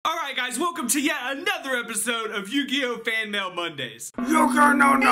Alright guys, welcome to yet another episode of Yu-Gi-Oh! Fan Mail Mondays. YugiNoNo!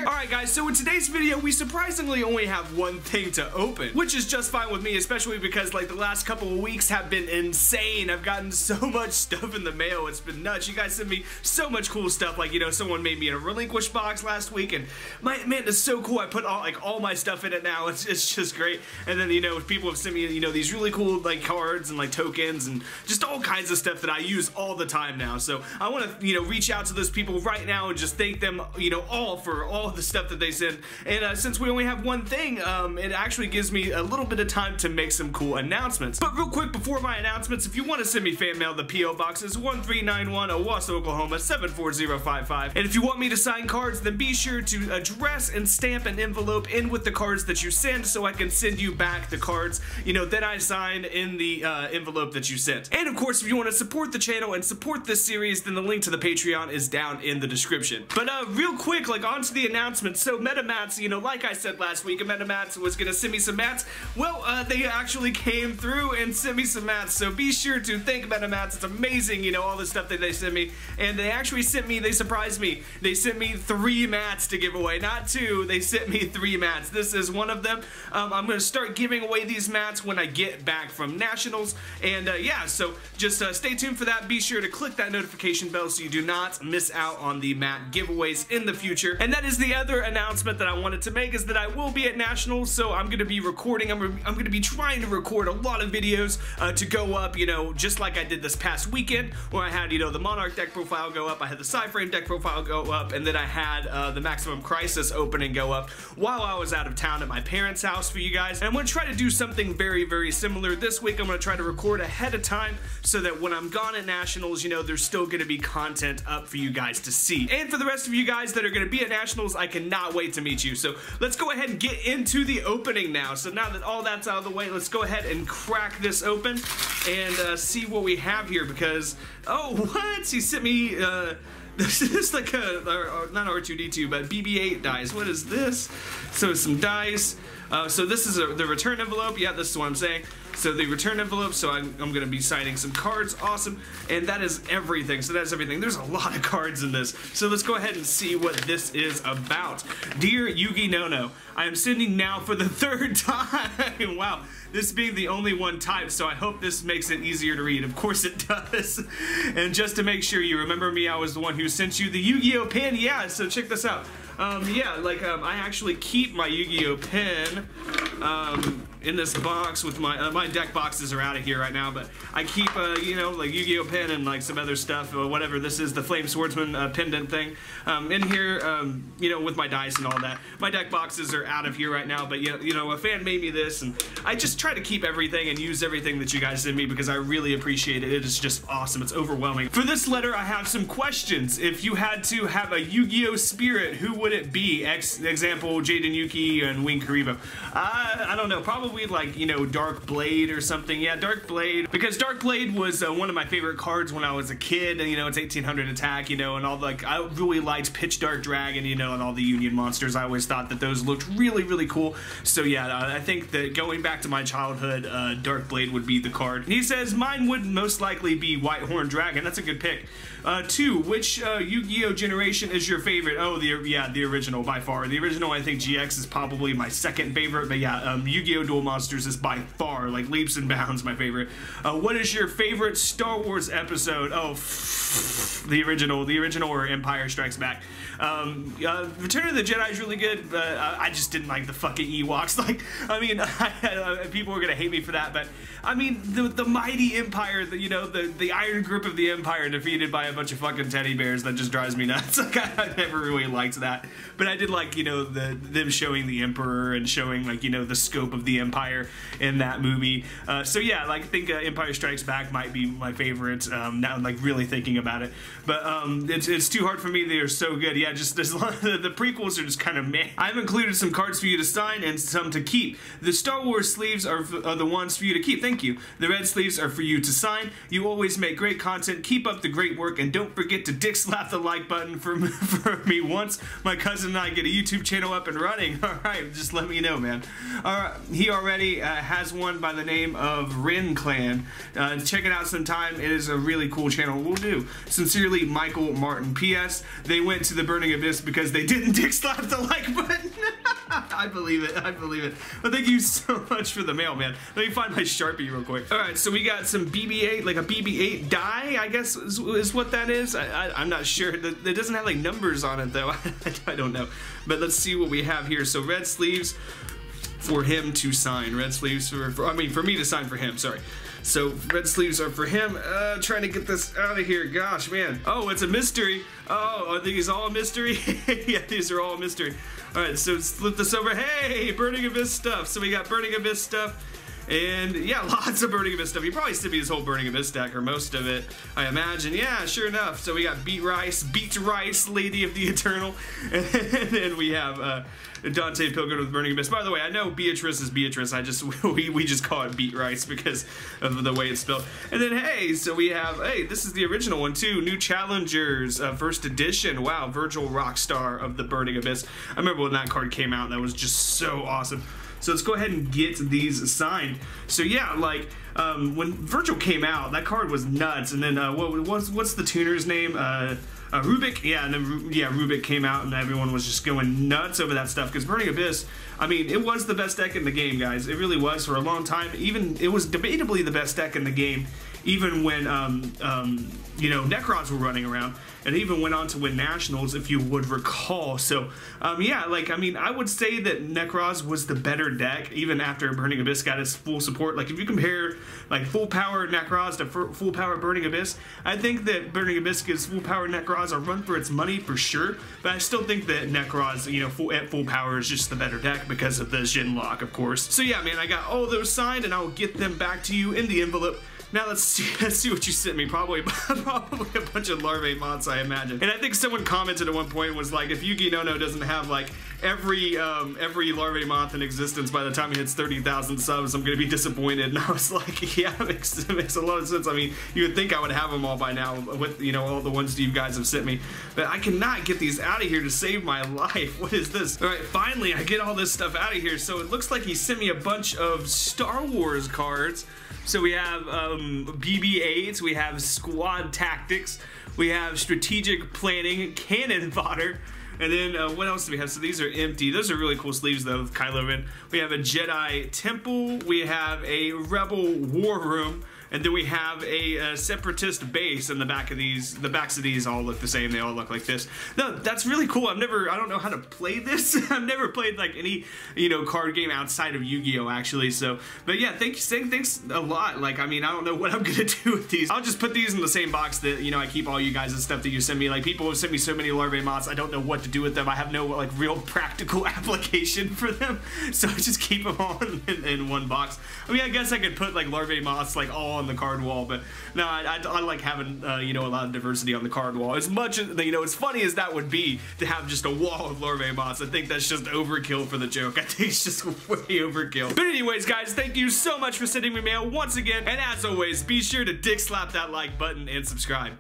Alright guys, so in today's video, we surprisingly only have one thing to open, which is just fine with me, especially because like the last couple of weeks have been insane. I've gotten so much stuff in the mail, it's been nuts. You guys sent me so much cool stuff, like, you know, someone made me a relinquish box last week, and man, it's so cool. I put all my stuff in it now. It's just great. And then, you know, people have sent me, you know, these really cool like cards and like tokens and just all kinds of stuff that I use all the time now. So I want to, you know, reach out to those people right now and just thank them, you know, all for all the stuff that they send. And since we only have one thing, it actually gives me a little bit of time to make some cool announcements. But real quick before my announcements, if you want to send me fan mail, the P.O. Box is 1391 Owasso, Oklahoma 74055. And if you want me to sign cards, then be sure to address and stamp an envelope in with the cards that you send so I can send you back the cards, you know, that I signed in the envelope that you sent. And of course, if you want to support the channel and support this series, then the link to the Patreon is down in the description. But real quick, like, on to the announcements. So MetaMats, you know, like I said last week, MetaMats was gonna send me some mats. Well, they actually came through and sent me some mats, so be sure to thank MetaMats. It's amazing, you know, all the stuff that they sent me. And they actually sent me, they surprised me. They sent me 3 mats to give away, not 2. They sent me 3 mats. This is one of them. I'm gonna start giving away these mats when I get back from Nationals. And yeah, so just stay tuned for that. Be sure to click that notification bell so you do not miss out on the mat giveaways in the future. And that is the other announcement that I wanted to make, is that I will be at Nationals, so I'm going to be recording. I'm going to be trying to record a lot of videos to go up, you know, just like I did this past weekend, where I had, you know, the Monarch deck profile go up, I had the Psyframe deck profile go up, and then I had the Maximum Crisis opening go up while I was out of town at my parents' house for you guys. And I'm going to try to do something very, very similar this week. I'm going to try to record ahead of time so that when I'm gone at Nationals, you know, there's still going to be content up for you guys to see. And for the rest of you guys that are going to be at Nationals, I cannot wait to meet you. So let's go ahead and get into the opening now. So now that all that's out of the way, let's go ahead and crack this open and see what we have here, because, oh, what? He sent me, this is like a, not R2-D2, but BB-8 dice. What is this? So some dice. So this is the return envelope. Yeah, this is what I'm saying. So the return envelope, so I'm going to be signing some cards. Awesome. And that is everything. So that's everything. There's a lot of cards in this. So let's go ahead and see what this is about. Dear YugiNoNo, I am sending now for the 3rd time. Wow. This being the only one typed, so I hope this makes it easier to read. Of course it does. And just to make sure you remember me, I was the one who sent you the Yu-Gi-Oh pin. Yeah, so check this out. Yeah, like, I actually keep my Yu-Gi-Oh pin, in this box with my, my deck boxes are out of here right now, but I keep, you know, like Yu-Gi-Oh pin and like some other stuff, whatever this is, the Flame Swordsman pendant thing, in here, you know, with my dice and all that. My deck boxes are out of here right now, but you know, a fan made me this, and I just try to keep everything and use everything that you guys send me because I really appreciate it. It is just awesome. It's overwhelming. For this letter, I have some questions. If you had to have a Yu-Gi-Oh spirit, who would it be? Example, Jaden Yuki and Wing Karibo. I don't know, probably like, you know, Dark Blade or something. Yeah, Dark Blade, because Dark Blade was one of my favorite cards when I was a kid, and you know, it's 1800 attack, you know, and all, like, I really liked Pitch Dark Dragon, you know, and all the Union monsters. I always thought that those looked really, really cool. So yeah, I think that going back to my childhood, Dark Blade would be the card. He says, mine would most likely be Whitehorn Dragon. That's a good pick. 2, which Yu-Gi-Oh generation is your favorite? Oh, the original by far. The original, I think GX is probably my 2nd favorite, but yeah, Yu-Gi-Oh! Duel Monsters is by far, like, leaps and bounds my favorite. What is your favorite Star Wars episode? Oh, the original or Empire Strikes Back. Return of the Jedi is really good, but I just didn't like the fucking Ewoks. Like, I mean, people are gonna hate me for that, but I mean, the mighty Empire, you know, the Iron Grip of the Empire defeated by a bunch of fucking teddy bears, that just drives me nuts. Like, I never really liked that, but I did like, you know, them showing the Emperor and showing, like, you know, the scope of the Empire in that movie. So yeah, like, I think Empire Strikes Back might be my favorite, now I'm, like, really thinking about it, but it's too hard for me. They are so good. Yeah, just there's a lot of, the prequels are just kind of meh. I've included some cards for you to sign and some to keep. The Star Wars sleeves are the ones for you to keep. Thank you. The red sleeves are for you to sign. You always make great content. Keep up the great work, and don't forget to dick slap the like button for me once my cousin and I get a YouTube channel up and running. All right, just let me know, man. All right, here are already, has one by the name of Rin Clan. Check it out sometime. It is a really cool channel. We'll do. Sincerely, Michael Martin. P.S. They went to the Burning Abyss because they didn't dick slap the like button. I believe it. I believe it. Well, thank you so much for the mail, man. Let me find my Sharpie real quick. All right, so we got some BB-8, like a BB-8 die, I guess is what that is. I'm not sure. It doesn't have like numbers on it though. I don't know. But let's see what we have here. So red sleeves for him to sign. Red sleeves for me to sign for him. Sorry. So red sleeves are for him. Trying to get this out of here. Gosh, man. Oh, it's a mystery. Oh, are these all a mystery? Yeah, these are all a mystery. All right, so let's flip this over. Hey, Burning Abyss stuff. So we got Burning Abyss stuff. And yeah, lots of Burning Abyss stuff. You probably sent me his whole Burning Abyss deck, or most of it, I imagine. Yeah, sure enough. So we got Beat Rice, Lady of the Eternal. And then we have Dante Pilgrim with Burning Abyss. By the way, I know Beatrice is Beatrice. We just call it Beat Rice because of the way it's spelled. And then, hey, so we have, hey, this is the original one too. New Challengers, first edition. Wow, Virgil Rockstar of the Burning Abyss. I remember when that card came out. That was just so awesome. So let's go ahead and get these signed. So yeah, like when Virgil came out, that card was nuts. And then what's the tuner's name? Rubik, yeah, and then Rubik came out, and everyone was just going nuts over that stuff. Because Burning Abyss, I mean, it was the best deck in the game, guys. It really was for a long time. Even it was debatably the best deck in the game, even when you know, Necrons were running around. And it even went on to win Nationals, if you would recall. So, yeah, like, I mean, I would say that Necros was the better deck, even after Burning Abyss got its full support. Like, if you compare, like, full power Necros to full power Burning Abyss, I think that Burning Abyss gives full power Necros a run for its money, for sure. But I still think that Necros, you know, at full power is just the better deck because of the Jin lock, of course. So, yeah, man, I got all those signed, and I'll get them back to you in the envelope. Now let's see what you sent me. Probably a bunch of larvae mods, I imagine. And I think someone commented at one point and was like, if YugiNoNo doesn't have like every larvae moth in existence by the time he hits 30,000 subs, I'm gonna be disappointed. And I was like, yeah, it makes a lot of sense. I mean, you would think I would have them all by now with, you know, all the ones that you guys have sent me. But I cannot get these out of here to save my life. What is this? All right, finally I get all this stuff out of here. So it looks like he sent me a bunch of Star Wars cards. So we have BB-8s, we have Squad Tactics, we have Strategic Planning, Cannon Fodder, and then what else do we have? So these are empty. Those are really cool sleeves though with Kylo Ren. We have a Jedi Temple, we have a Rebel War Room, and then we have a Separatist base in the back of these. The backs of these all look the same. They all look like this. No, that's really cool. I don't know how to play this. I've never played like any, you know, card game outside of Yu-Gi-Oh actually. So, but yeah, thanks a lot. Like, I mean, I don't know what I'm gonna do with these. I'll just put these in the same box that, you know, I keep all you guys and stuff that you send me. Like, people have sent me so many larvae moths. I don't know what to do with them. I have no like real practical application for them. So I just keep them all in one box. I mean, I guess I could put like larvae moths like all on the card wall, but no, I like having you know, a lot of diversity on the card wall. As much as, you know, as funny as that would be to have just a wall of larvae moths, I think that's just overkill for the joke. I think it's just way overkill. But anyways, guys, thank you so much for sending me mail once again, and as always, be sure to dick slap that like button and subscribe.